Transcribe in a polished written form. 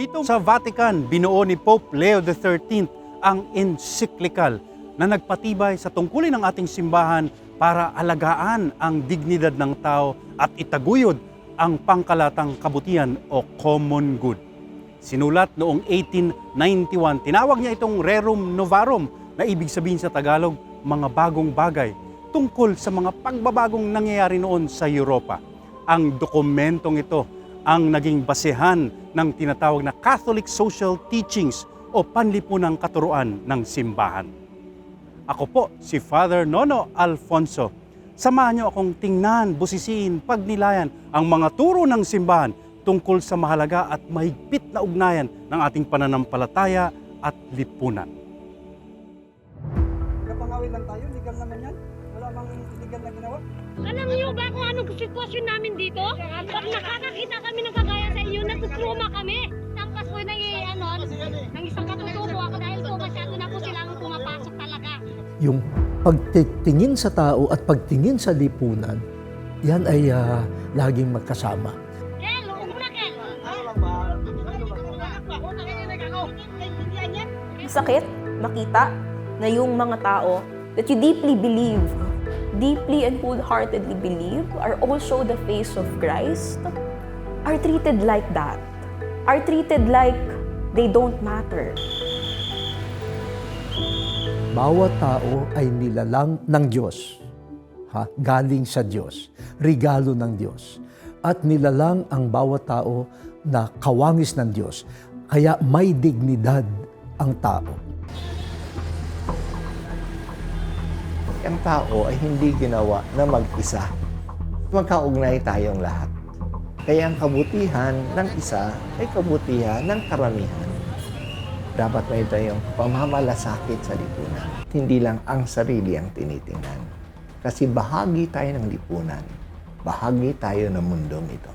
Dito sa Vatican, binuo ni Pope Leo XIII ang encyclical na nagpatibay sa tungkulin ng ating simbahan para alagaan ang dignidad ng tao at itaguyod ang pangkalatang kabutihan o common good. Sinulat noong 1891, tinawag niya itong Rerum Novarum na ibig sabihin sa Tagalog, mga bagong bagay tungkol sa mga pagbabagong nangyayari noon sa Europa. Ang dokumentong ito ang naging basehan ng tinatawag na Catholic Social Teachings o panlipunang katuruan ng simbahan. Ako po si Father Nono Alfonso. Samahan niyo akong tingnan, busisiin, pagnilayan ang mga turo ng simbahan tungkol sa mahalaga at mahigpit na ugnayan ng ating pananampalataya at lipunan. Kapangawin lang tayo, legal naman yan. Wala bang illegal na ginawa? Alam niyo ba kung anong sitwasyon namin dito? Pag nakakakita kami ng kagaya sa iyo, natutruma kami. Tampas po ng isang katutubo ako dahil po masyado na po silang pumapasok talaga. Yung pagtingin sa tao at pagtingin sa lipunan, yan ay laging magkasama. Kel, umuna Kel! Sakit makita na yung mga tao that you deeply believe, deeply and wholeheartedly believe, are also the face of Christ, are treated like that, are treated like they don't matter. Bawat tao ay nilalang ng Diyos, galing sa Diyos, regalo ng Diyos. At nilalang ang bawat tao na kawangis ng Diyos, kaya may dignidad ang tao. Ang tao ay hindi ginawa na mag-isa. Magkaugnay tayong lahat. Kaya ang kabutihan ng isa ay kabutihan ng karamihan. Dapat may tayong pamamalasakit sa lipunan. Hindi lang ang sarili ang tinitingnan. Kasi bahagi tayo ng lipunan. Bahagi tayo ng mundong ito.